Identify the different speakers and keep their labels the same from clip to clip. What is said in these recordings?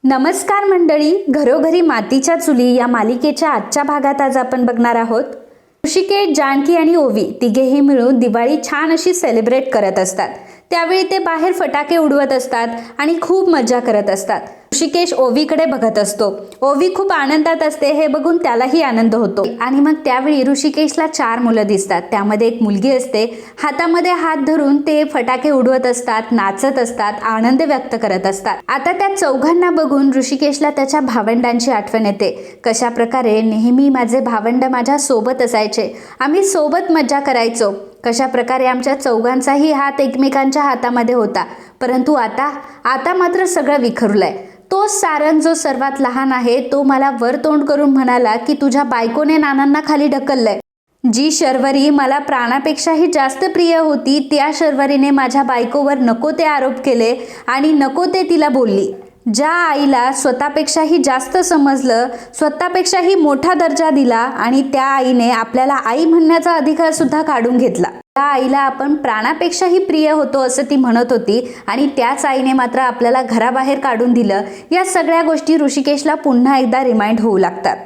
Speaker 1: नमस्कार मंडळी, घरोघरी मातीच्या चुली या मालिकेच्या आजच्या भागात आज आपण बघणार आहोत. ऋषिकेश, जानकी आणि ओवी तिघेही मिळून दिवाळी छान अशी सेलिब्रेट करत असतात. त्यावेळी ते बाहेर फटाके उडवत असतात आणि खूप मजा करत असतात. ऋषिकेश ओवीकडे बघत असतो. ओवी खूप आनंदात असते. हे बघून त्यालाही आनंद होतो. आणि मग त्यावेळी ऋषिकेशला 4 मुलं दिसतात. त्यामध्ये एक मुलगी असते. हातामध्ये हात धरून ते फटाके उडवत असतात, नाचत असतात, आनंद व्यक्त करत असतात. आता त्या चौघांना बघून ऋषिकेशला त्याच्या भावंडांची आठवण येते. कशा प्रकारे नेहमी माझे भावंड माझ्या सोबत असायचे, आम्ही सोबत मजा करायचो. कशा प्रकारे आमच्या चौघांचाही हात एकमेकांच्या हातामध्ये होता. परंतु आता मात्र सगळं विखुरलंय. तो सारंग जो सर्वात लहान आहे तो मला वर तोंड करून म्हणाला की तुझ्या बायकोने नानांना खाली ढकललंय. जी शर्वरी मला प्राणापेक्षाही जास्त प्रिय होती त्या शर्वरीने माझ्या बायकोवर नको ते आरोप केले आणि नको ते तिला बोलली. ज्या आईला स्वतःपेक्षाही जास्त समजलं, स्वतःपेक्षाही मोठा दर्जा दिला आणि त्या आईने आपल्याला आई म्हणण्याचा अधिकार सुद्धा काढून घेतला. त्या आईला आपण प्राणापेक्षाही प्रिय होतो असं ती म्हणत होती आणि त्याच आईने मात्र आपल्याला घराबाहेर काढून दिलं. या सगळ्या गोष्टी ऋषिकेशला पुन्हा एकदा रिमाइंड होऊ लागतात.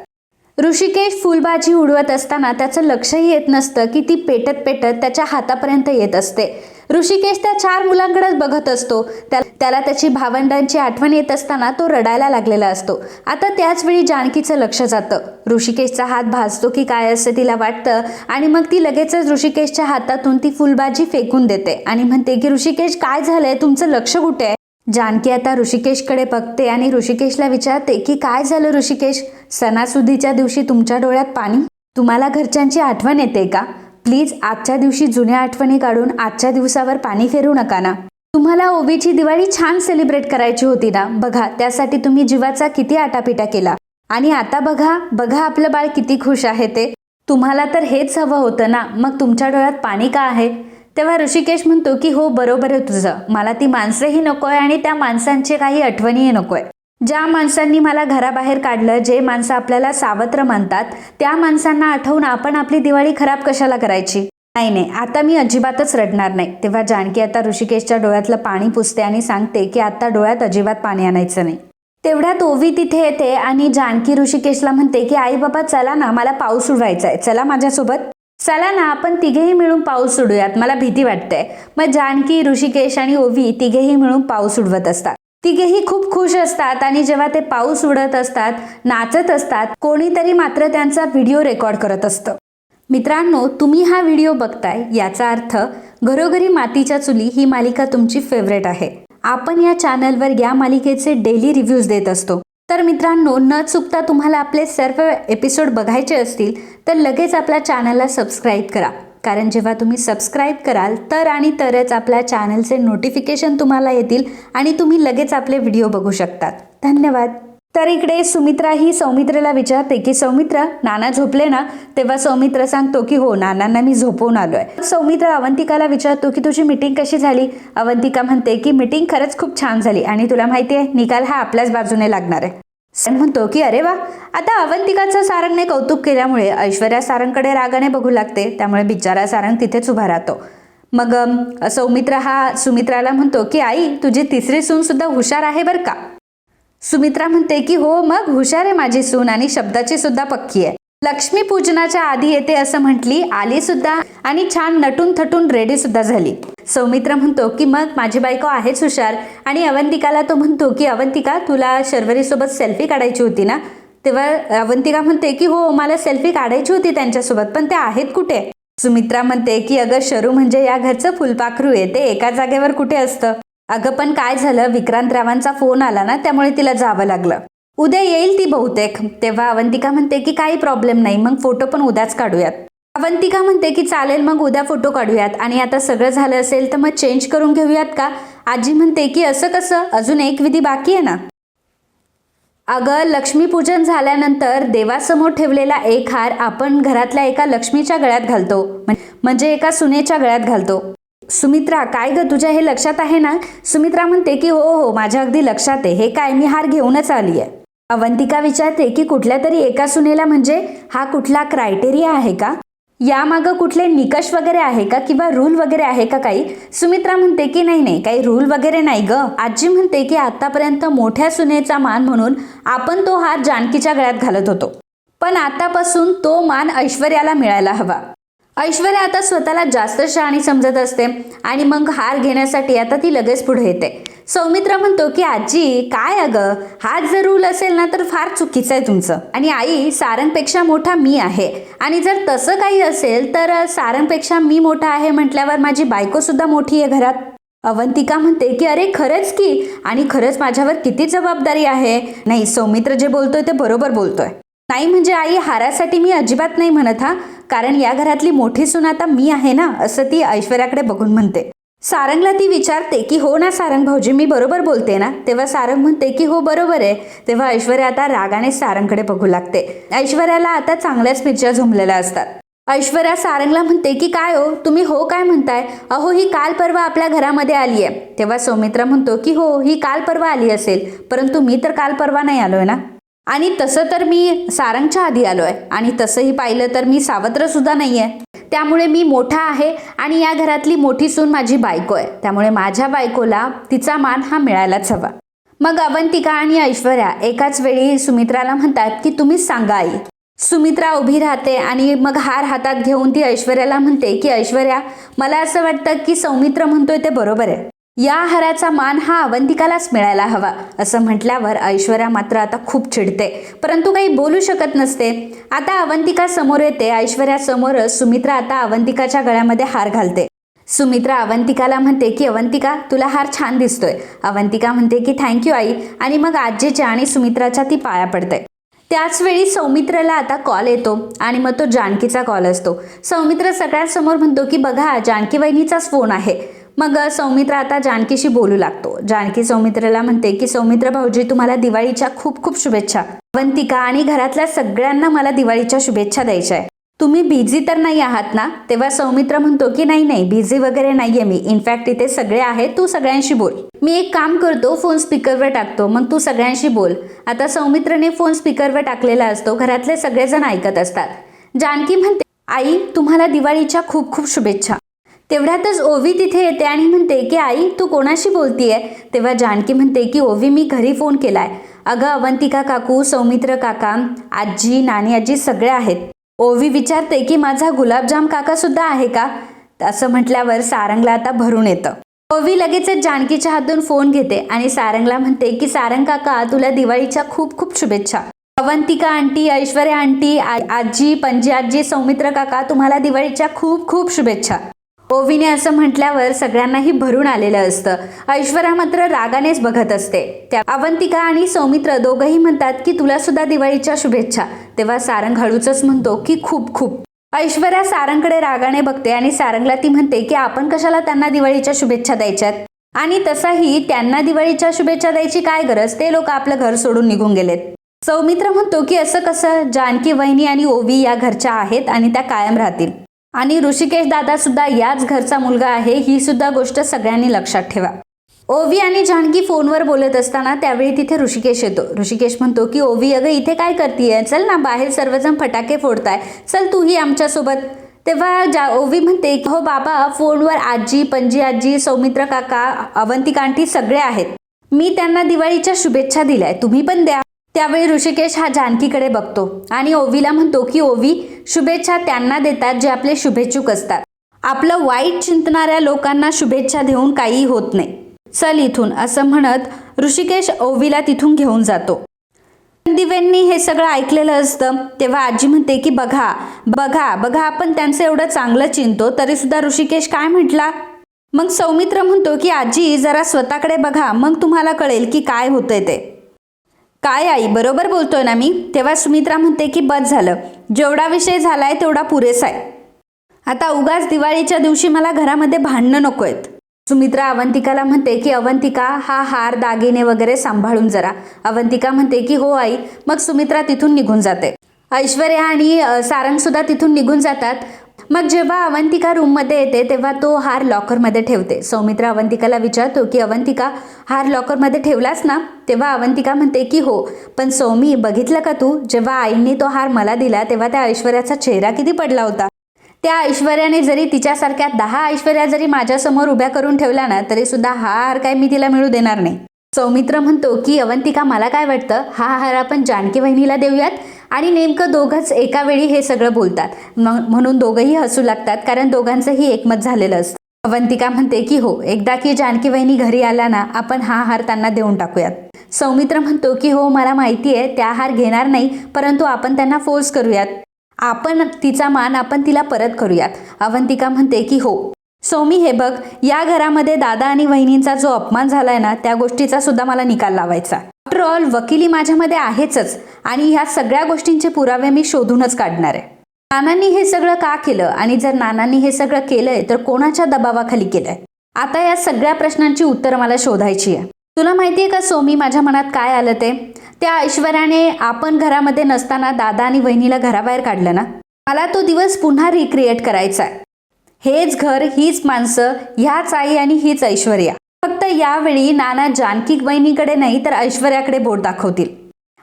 Speaker 1: ऋषिकेश फुलबाजी उडवत असताना त्याचं लक्षही येत नसतं की ती पेटत पेटत त्याच्या हातापर्यंत येत असते. ऋषिकेश त्या 4 मुलांकडेच बघत असतो. त्याला त्याची भावंडांची आठवण येत असताना तो रडायला लागलेला असतो. आता त्याच वेळी जानकीचं लक्ष जातं. ऋषिकेशचा हात भाजतो की काय असं तिला वाटतं आणि मग ती लगेचच ऋषिकेशच्या हातातून ती फुलबाजी फेकून देते आणि म्हणते की ऋषिकेश, काय झालंय, तुमचं लक्ष कुठे आहे? जानकी आता ऋषिकेशकडे बघते आणि ऋषिकेशला विचारते की काय झालं ऋषिकेश, सणासुदीच्या दिवशी तुमच्या डोळ्यात पाणी? तुम्हाला घरच्यांची आठवण येते का? प्लीज आजच्या दिवशी जुन्या आठवणी काढून आजच्या दिवसावर पाणी फेरू नका ना. तुम्हाला ओवीची दिवाळी छान सेलिब्रेट करायची होती ना. बघा, त्यासाठी तुम्ही जीवाचा किती आटापिटा केला आणि आता बघा आपलं बाळ किती खुश आहे ते. तुम्हाला तर हेच हवं होतं ना, मग तुमच्या डोळ्यात पाणी का आहे? तेव्हा ऋषिकेश म्हणतो की हो, बरोबर आहे तुझं. मला ती माणसंही नकोय आणि त्या माणसांची काही आठवणीही नकोय. ज्या माणसांनी मला घराबाहेर काढलं, जे माणसं आपल्याला सावत्र मानतात, त्या माणसांना आठवून आपण आपली दिवाळी खराब कशाला करायची? नाही, आता मी अजिबातच रडणार नाही. तेव्हा जानकी आता ऋषिकेशच्या डोळ्यातलं पाणी पुसते आणि सांगते की आता डोळ्यात अजिबात पाणी आणायचं नाही. तेवढ्यात ओवी तिथे येते आणि जानकी ऋषिकेशला म्हणते की आई बाबा चला ना, मला पाऊस उडवायचा आहे, चला माझ्यासोबत. चला ना, आपण तिघेही मिळून पाऊस उडवूयात, मला भीती वाटते. मग जानकी, ऋषिकेश आणि ओवी तिघेही मिळून पाऊस उडवत असतात. तिघेही खूप खुश असतात आणि जेव्हा ते पाऊस उडत असतात, नाचत असतात, कोणीतरी मात्र त्यांचा व्हिडिओ रेकॉर्ड करत असतं. मित्रांनो, तुम्ही हा व्हिडिओ बघताय याचा अर्थ घरोघरी मातीच्या चुली ही मालिका तुमची फेवरेट आहे. आपण या चॅनलवर या मालिकेचे डेली रिव्ह्यूज देत असतो. तर मित्रांनो, न चुकता तुम्हाला आपले सर्व एपिसोड बघायचे असतील तर लगेच आपल्या चॅनलला सबस्क्राईब करा. कारण जेव्हा तुम्ही सबस्क्राईब कराल तर आणि तरच आपल्या चॅनलचे नोटिफिकेशन तुम्हाला येतील आणि तुम्ही लगेच आपले व्हिडिओ बघू शकतात. धन्यवाद. तर इकडे सुमित्रा ही सौमित्रेला विचारते की सौमित्रा, नाना झोपले ना? तेव्हा सौमित्र सांगतो की हो, नानांना मी झोपवून आलोय. सौमित्र अवंतिकाला विचारतो की तुझी मीटिंग कशी झाली? अवंतिका म्हणते की मीटिंग खरंच खूप छान झाली आणि तुला माहिती आहे, निकाल हा आपल्याच बाजूने लागणार आहे. म्हणतो की अरे वा. आता अवंतिकाचं सारंगने कौतुक केल्यामुळे ऐश्वर्या सारंगकडे रागाने बघू लागते. त्यामुळे बिचारा सारंग तिथेच उभा राहतो. मग सौमित्र हा सुमित्राला म्हणतो की आई, तुझी तिसरी सून सुद्धा हुशार आहे बरं का. सुमित्रा म्हणते की हो, मग हुशार आहे माझी सून आणि शब्दाची सुद्धा पक्की आहे. लक्ष्मी पूजनाच्या आधी येते असं म्हटली, आली सुद्धा आणि छान नटून थटून रेडी सुद्धा झाली. सौमित्र म्हणतो की मग माझी बायको आहेच हुशार. आणि अवंतिकाला तो म्हणतो की अवंतिका, तुला शर्वरीसोबत सेल्फी काढायची होती ना? तेव्हा अवंतिका म्हणते की हो, मला सेल्फी काढायची होती त्यांच्यासोबत, पण त्या आहेत कुठे? सुमित्रा म्हणते की अगं शरू, म्हणजे या घरचं फुलपाखरू आहे, ते एका जागेवर कुठे असतं? अगं पण काय झालं, विक्रांतरावांचा फोन आला ना, त्यामुळे तिला जावं लागलं. उद्या येईल ती बहुतेक. तेव्हा अवंतिका म्हणते की काही प्रॉब्लेम नाही, मग फोटो पण उद्याच काढूयात. अवंतिका म्हणते की चालेल, मग उद्या फोटो काढूयात. आणि आता सगळं झालं असेल तर मग चेंज करून घेऊयात का? आजी म्हणते की असं कसं, अजून एक विधी बाकी आहे ना. अगं, लक्ष्मीपूजन झाल्यानंतर देवासमोर ठेवलेला एक हार आपण घरातल्या एका लक्ष्मीच्या गळ्यात घालतो, म्हणजे एका सुनेच्या गळ्यात घालतो. सुमित्रा, काय ग, तुझ्या हे लक्षात आहे ना? सुमित्रा म्हणते की हो, माझ्या अगदी लक्षात आहे. हे काय, मी हार घेऊनच आली आहे. अवंतिका विचारते की कुठल्या तरी एका सुनेला, म्हणजे हा कुठला क्रायटेरिया आहे का? यामागं कुठले निकष वगैरे आहे का किंवा रूल वगैरे आहे का काही? सुमित्रा म्हणते की नाही नाही, काही रूल वगैरे नाही ग. आजी म्हणते की आतापर्यंत मोठ्या सुनेचा मान म्हणून आपण तो हार जानकीच्या गळ्यात घालत होतो, पण आतापासून तो मान ऐश्वर्याला मिळायला हवा. ऐश्वर्या आता स्वतःला जास्त शहाणी समजत असते आणि मग हार घेण्यासाठी आता ती लगेच पुढे येते. सौमित्र म्हणतो की आजी काय अगं, हा जर रूल असेल ना तर फार चुकीचं आहे तुमचं. आणि आई, सारंगपेक्षा मोठा मी आहे आणि जर तसं काही असेल तर सारंगपेक्षा मी मोठा आहे म्हटल्यावर माझी बायको सुद्धा मोठी आहे घरात. अवंतिका म्हणते की अरे खरंच की, आणि खरंच माझ्यावर किती जबाबदारी आहे. नाही, सौमित्र जे बोलतोय ते बरोबर बोलतोय. नाही म्हणजे आई, हारासाठी मी अजिबात नाही म्हणत हा, कारण या घरातली मोठी सून आता मी आहे ना, असं ती ऐश्वर्याकडे बघून म्हणते. सारंगला ती विचारते की हो ना सारंग भाऊजी, मी बरोबर बोलते ना? तेव्हा सारंग म्हणते की हो बरोबर आहे. तेव्हा ऐश्वर्या आता रागाने सारंगकडे बघू लागते. ऐश्वर्याला आता चांगल्याच मिरच्या झुंबलेल्या असतात. ऐश्वर्या सारंगला म्हणते की काय हो, तुम्ही हो काय म्हणताय? अहो ही काल परवा आपल्या घरामध्ये आली आहे. तेव्हा सौमित्र म्हणतो की हो, ही काल परवा आली असेल, परंतु मी तर काल परवा नाही आलोय ना. आणि तसं तर मी सारंगच्या आधी आलोय, आणि तसंही पाहिलं तर मी सावत्र सुद्धा नाहीये. त्यामुळे मी मोठा आहे आणि या घरातली मोठी सून माझी बायको आहे. त्यामुळे माझ्या बायकोला तिचा मान हा मिळायलाच हवा. मग अवंतिका आणि ऐश्वर्या एकाच वेळी सुमित्राला म्हणतात की तुम्हीच सांगा आई. सुमित्रा उभी राहते आणि मग हार हातात घेऊन ती ऐश्वर्याला म्हणते की ऐश्वर्या, मला असं वाटतं की सौमित्र म्हणतोय ते बरोबर आहे. या हाराचा मान हा अवंतिकालाच मिळायला हवा. असं म्हटल्यावर ऐश्वर्या मात्र आता खूप चिडते, परंतु काही बोलू शकत नसते. आता अवंतिका समोर येते. ऐश्वर्या समोरच सुमित्रा आता अवंतिकाच्या गळ्यामध्ये हार घालते. सुमित्रा अवंतिकाला म्हणते की अवंतिका, तुला हार छान दिसतोय. अवंतिका म्हणते की थँक्यू आई, आणि मग आजीच्या आणि सुमित्राच्या ती पाया पडते. त्याच वेळी सौमित्रला आता कॉल येतो आणि मग तो जानकीचा कॉल असतो. सौमित्र सगळ्यांसमोर म्हणतो की बघा, जानकी वहिनीचाच फोन आहे. मग सौमित्र आता जानकीशी बोलू लागतो. जानकी सौमित्रला म्हणते की सौमित्र भाऊजी, तुम्हाला दिवाळीच्या खूप खूप शुभेच्छा. अवंतिका आणि घरातल्या सगळ्यांना मला दिवाळीच्या शुभेच्छा द्यायच्या आहे. तुम्ही बिझी तर नाही आहात ना? तेव्हा सौमित्र म्हणतो की नाही नाही, बिझी वगैरे नाहीये मी. इनफॅक्ट इथे सगळे आहेत, तू सगळ्यांशी बोल. मी एक काम करतो, फोन स्पीकरवर टाकतो, मग तू सगळ्यांशी बोल. आता सौमित्रने फोन स्पीकरवर टाकलेला असतो. घरातले सगळेजण ऐकत असतात. जानकी म्हणते आई, तुम्हाला दिवाळीच्या खूप खूप शुभेच्छा. तेवढ्यातच ओवी तिथे येते आणि म्हणते की आई, तू कोणाशी बोलतीये? तेव्हा जानकी म्हणते की ओवी, मी घरी फोन केलाय. अगं अवंतिका काकू, सौमित्र काका, आजी, नानी आजी सगळे आहेत. ओवी विचारते की माझा गुलाबजाम काका सुद्धा आहे का? असं म्हटल्यावर सारंगला आता भरून येतं. ओवी लगेचच जानकीच्या हातून फोन घेते आणि सारंगला म्हणते की सारंग काका, तुला दिवाळीच्या खूप खूप शुभेच्छा. अवंतिका आंटी, ऐश्वर्या आंटी, आजी, पणजी आजी, सौमित्र काका, तुम्हाला दिवाळीच्या खूप खूप शुभेच्छा. ओवीने असं म्हटल्यावर सगळ्यांनाही भरून आलेलं असतं. ऐश्वर्या मात्र रागानेच बघत असते. त्या अवंतिका आणि सौमित्र दोघंही म्हणतात की तुला सुद्धा दिवाळीच्या शुभेच्छा. तेव्हा सारंग हळूच म्हणतो की खूप खूप. ऐश्वर्या सारंगकडे रागाने बघते आणि सारंगला ती म्हणते की आपण कशाला त्यांना दिवाळीच्या शुभेच्छा द्यायच्यात, आणि तसाही त्यांना दिवाळीच्या शुभेच्छा द्यायची काय गरज, ते लोक आपलं घर सोडून निघून गेलेत. सौमित्र म्हणतो की असं कसं, जानकी वहिनी आणि ओवी या घरच्या आहेत आणि त्या कायम राहतील, आणि ऋषिकेश दादा सुद्धा याच घरचा मुलगा आहे, ही सुद्धा गोष्ट सगळ्यांनी लक्षात ठेवा. ओवी आणि जानकी फोनवर बोलत असताना त्यावेळी तिथे ऋषिकेश येतो. ऋषिकेश म्हणतो की ओवी, अगं इथे काय करतीये? चल ना, बाहेर सर्वजण फटाके फोडताय, चल तूही आमच्यासोबत. तेव्हा ओवी म्हणते हो बाबा, फोनवर आजी, पणजी आजी, सौमित्र काका, अवंतिका आंटी सगळे आहेत. मी त्यांना दिवाळीच्या शुभेच्छा दिल्याय, तुम्ही पण द्या. त्यावेळी ऋषिकेश हा जानकीकडे बघतो आणि ओवीला म्हणतो की ओवी, शुभेच्छा त्यांना देतात जे आपले शुभेच्छुक असतात. आपलं वाईट चिंतणाऱ्या लोकांना शुभेच्छा देऊन काही होत नाही. चल इथून, असं म्हणत ऋषिकेश ओवीला तिथून घेऊन जातो. दिव्यांनी हे सगळं ऐकलेलं असतं. तेव्हा आजी म्हणते की बघा बघा बघा, आपण त्यांचं एवढं चांगलं चिंतो तरी सुद्धा ऋषिकेश काय म्हटला. मग सौमित्र म्हणतो की आजी, जरा स्वतःकडे बघा, मग तुम्हाला कळेल की काय होतंय ते. काय आई, बरोबर बोलतोय ना मी? तेव्हा सुमित्रा म्हणते की बस झालं, जेवढा विषय झालाय तेवढा पुरेसा आहे. आता उगाच दिवाळीच्या दिवशी मला घरामध्ये भांडणं नको आहेत. सुमित्रा अवंतिकाला म्हणते की अवंतिका, हा हार दागिने वगैरे सांभाळून जरा. अवंतिका म्हणते की हो आई. मग सुमित्रा तिथून निघून जाते. ऐश्वर्या आणि सारंग सुद्धा तिथून निघून जातात. मग जेव्हा अवंतिका रूममध्ये येते तेव्हा तो हार लॉकरमध्ये ठेवते. सौमित्रा अवंतिकाला विचारतो की अवंतिका, हार लॉकरमध्ये ठेवलास ना? तेव्हा अवंतिका म्हणते की हो, पण सौमी, बघितलं का तू, जेव्हा आईंनी तो हार मला दिला तेव्हा त्या ऐश्वर्याचा चेहरा किती पडला होता. त्या ऐश्वर्याने जरी तिच्यासारख्या 10 ऐश्वर्या जरी माझ्यासमोर उभ्या करून ठेवल्या ना, तरी सुद्धा हा हार काय मी तिला मिळू देणार नाही. सौमित्र म्हणतो की अवंतिका, मला काय वाटतं, हा हार आपण जानकी वहिनीला देऊयात. आणि नेमकं दोघंच एका वेळी हे सगळं बोलतात. म्हणून दोघंही हसू लागतात, कारण दोघांचंही एकमत झालेलं असतं. अवंतिका म्हणते की हो, एकदा की जानकी वहिनी घरी आल्या ना, आपण हा हार त्यांना देऊन टाकूयात. सौमित्र म्हणतो की हो, मला माहिती आहे त्या हार घेणार नाही, परंतु आपण त्यांना फोर्स करूयात. आपण तिचा मान आपण तिला परत करूयात. अवंतिका म्हणते की हो सौमी, हे बघ, या घरामध्ये दादा आणि वहिनींचा जो अपमान झालाय ना, त्या गोष्टीचा सुद्धा मला निकाल लावायचा. आफ्टर ऑल वकिली माझ्यामध्ये आहेच आणि ह्या सगळ्या गोष्टींचे पुरावे मी शोधूनच काढणार आहे. नानांनी हे सगळं का केलं आणि जर नानांनी हे सगळं केलंय तर कोणाच्या दबावाखाली केलंय? आता या सगळ्या प्रश्नांची उत्तरं मला शोधायची आहे. तुला माहितीये का सौमी, माझ्या मनात काय आलं ते? त्या ऐश्वर्याने आपण घरामध्ये नसताना दादा आणि वहिनीला घराबाहेर काढलं ना, मला तो दिवस पुन्हा रिक्रिएट करायचा आहे. हेच घर, हीच माणसं, ह्याच आई आणि हीच ऐश्वर्या. फक्त यावेळी नाना जानकी वहिनीकडे नाही तर ऐश्वर्याकडे बोट दाखवतील.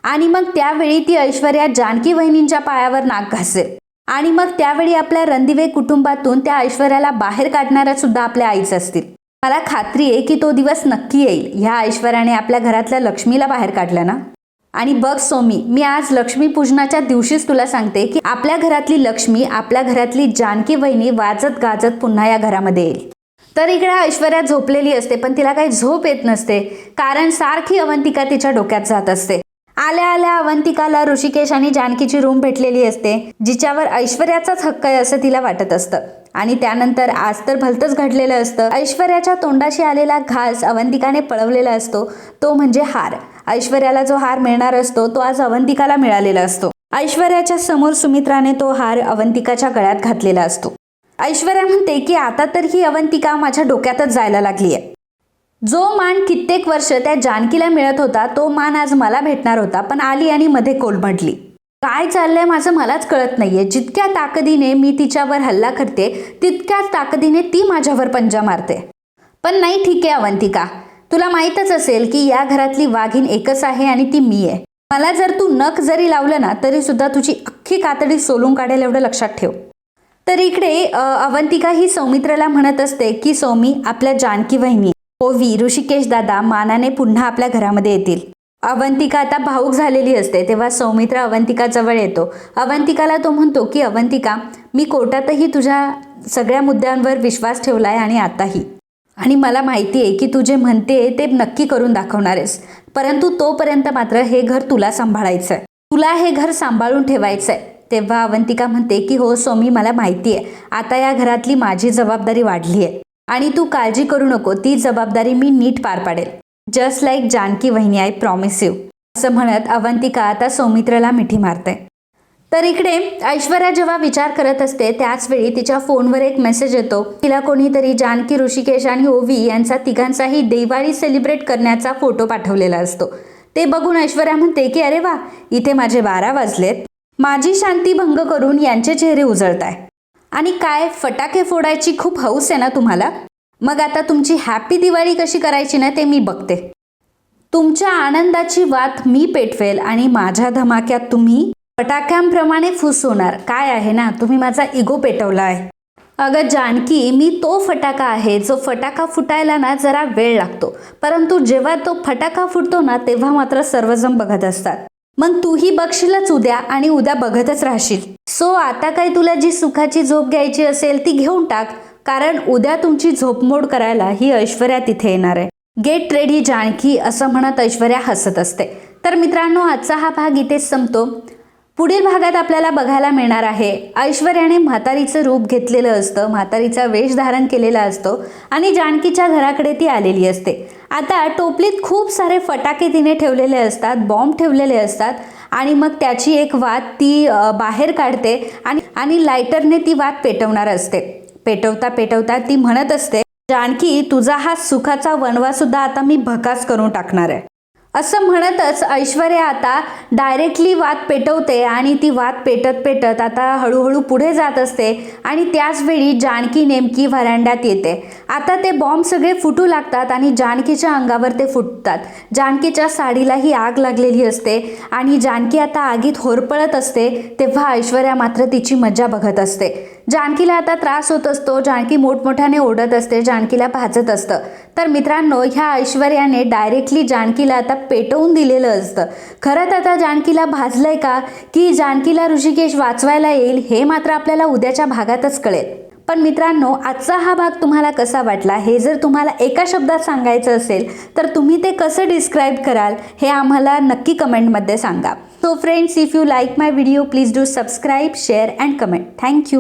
Speaker 1: आणि मग त्यावेळी ती ऐश्वर्या जानकी वहिनींच्या पायावर नाक घासेल. आणि मग त्यावेळी आपल्या रणदिवे कुटुंबातून त्या ऐश्वर्याला बाहेर काढणाऱ्या सुद्धा आपल्या आईच असतील. मला खात्री आहे की तो दिवस नक्की येईल. ह्या ऐश्वर्याने आपल्या घरातल्या लक्ष्मीला बाहेर काढलं ना. आणि बघ सौमी, मी आज लक्ष्मीपूजनाच्या दिवशीच तुला सांगते की आपल्या घरातली लक्ष्मी, आपल्या घरातली जानकी वहिनी वाजत गाजत पुन्हा या घरामध्ये येईल. तर इकडे ऐश्वर्या झोपलेली असते, पण तिला काही झोप येत नसते, कारण सारखी अवंतिका तिच्या डोक्यात जात असते. आल्या आल्या अवंतिकाला ऋषिकेश आणि जानकीची रूम भेटलेली असते, जिच्यावर ऐश्वर्याचाच हक्क आहे असं तिला वाटत असतं. आणि त्यानंतर आज तर भलतंच घडलेलं असतं. ऐश्वर्याच्या तोंडाशी आलेला घास अवंतिकाने पळवलेला असतो, तो म्हणजे हार. ऐश्वर्याला जो हार मिळणार असतो तो आज अवंतिकाला मिळालेला असतो. ऐश्वर्याच्या समोर सुमित्राने तो हार अवंतिकाच्या गळ्यात घातलेला असतो. ऐश्वर्या म्हणते की आता तर ही अवंतिका माझ्या डोक्यातच जायला लागली आहे. जो मान कित्येक वर्ष त्या जानकीला मिळत होता, तो मान आज मला भेटणार होता, पण आली आणि मध्ये कोलमडली. काय चाललंय माझं मलाच कळत नाहीये. जितक्या ताकदीने मी तिच्यावर हल्ला करते, तितक्याच ताकदीने ती माझ्यावर पंजा मारते. पण नाही, ठीक आहे अवंतिका, तुला माहीतच असेल की या घरातली वाघीण एकच आहे आणि ती मी आहे. मला जर तू नख जरी लावलं ना, तरी सुद्धा तुझी अख्खी कातडी सोलून काढेल, एवढं लक्षात ठेव. तर इकडे अवंतिका ही सौमित्राला म्हणत असते की सौमी, आपल्या जानकी वहिनी, ओवी, ऋषिकेश दादा मानाने पुन्हा आपल्या घरामध्ये येतील. अवंतिका आता भावूक झालेली असते. तेव्हा सौमित्र अवंतिका जवळ येतो. अवंतिकाला तो म्हणतो की अवंतिका, मी कोर्टातही तुझ्या सगळ्या मुद्द्यांवर विश्वास ठेवलाय आणि आताही, आणि मला माहिती आहे की तू जे म्हणते ते नक्की करून दाखवणार आहेस. परंतु तोपर्यंत मात्र हे घर तुला सांभाळायचं आहे, तुला हे घर सांभाळून ठेवायचं आहे. तेव्हा अवंतिका म्हणते की हो सौमी, मला माहिती आहे, आता या घरातली माझी जबाबदारी वाढली आहे आणि तू काळजी करू नको, ती जबाबदारी मी नीट पार पाडेल. जस्ट लाईक जानकी वहिनी, आय प्रॉमिस यू. असं म्हणत अवंतिका आता सौमित्राला मिठी मारते. तर इकडे ऐश्वर्या जेव्हा विचार करत असते, त्याच वेळी तिच्या फोनवर एक मेसेज येतो. तिला कोणीतरी जानकी, ऋषिकेश आणि ओवी यांचा तिघांचाही दिवाळी सेलिब्रेट करण्याचा फोटो पाठवलेला असतो. ते बघून ऐश्वर्या म्हणते की अरे वा, इथे माझे 12 वाजलेत, माझी शांती भंग करून यांचे चेहरे उजळताय. आणि काय फटाके फोडायची खूप हौस आहे ना तुम्हाला? मग आता तुमची हॅपी दिवाळी कशी करायची ना ते मी बघते. तुमच्या आनंदाची वात मी पेटवेल आणि माझ्या धमाक्यात तुम्ही फटाक्यांप्रमाणे फुस होणार. काय आहे ना, तुम्ही माझा इगो पेटवला आहे. अगं जानकी, मी तो फटाका आहे जो फटाका फुटायला ना जरा वेळ लागतो, परंतु जेव्हा तो फटाका फुटतो ना तेव्हा मात्र सर्वजण बघत असतात. मग तूही बघशीलच उद्या आणि उद्या बघतच राहशील. सो आता काय तुला जी सुखाची झोप घ्यायची असेल ती घेऊन टाक, कारण उद्या तुमची झोपमोड करायला ही ऐश्वर्या तिथे येणार आहे. गेट रेडी जानकी, असं म्हणत ऐश्वर्या हसत असते. तर मित्रांनो, आजचा हा भाग इथेच संपतो. पुढील भागात आपल्याला बघायला मिळणार आहे ऐश्वर्याने म्हातारीचं रूप घेतलेलं असतं, म्हातारीचा वेश धारण केलेला असतो आणि जानकीच्या घराकडे ती आलेली असते. आता टोपलीत खूप सारे फटाके तिने ठेवलेले असतात, बॉम्ब ठेवलेले असतात आणि मग त्याची एक वात ती बाहेर काढते आणि लायटरने ती वात पेटवणार असते. पेटवता पेटवता ती म्हणत असते, जानकी, तुझा हा सुखाचा वनवा सुद्धा आता मी भकास करून टाकणार आहे. असं म्हणतच ऐश्वर्या आता डायरेक्टली वात पेटवते आणि ती वात पेटत पेटत आता हळूहळू पुढे जात असते आणि त्याच वेळी जानकी नेमकी व्हरांड्यात येते. आता ते बॉम्ब सगळे फुटू लागतात आणि जानकीच्या अंगावर ते फुटतात. जानकीच्या साडीलाही आग लागलेली असते आणि जानकी आता आगीत होरपळत असते. तेव्हा ऐश्वर्या मात्र तिची मजा बघत असते. जानकीला आता त्रास होत असतो. जानकी मोठमोठ्याने ओरडत असते, जानकीला भाजत असतं. तर मित्रांनो, ह्या ऐश्वर्याने डायरेक्टली जानकीला आता पेटवून दिलेलं असतं. खरंच आता जानकीला भाजलंय का, की जानकीला ऋषिकेश वाचवायला येईल, हे मात्र आपल्याला उद्याच्या भागातच कळेल. पण मित्रांनो, आजचा हा भाग तुम्हाला कसा वाटला हे जर तुम्हाला एका शब्दात सांगायचं असेल तर तुम्ही ते कसं डिस्क्राईब कराल हे आम्हाला नक्की कमेंटमध्ये सांगा. So friends, if you like my video please do subscribe, share and comment. Thank you.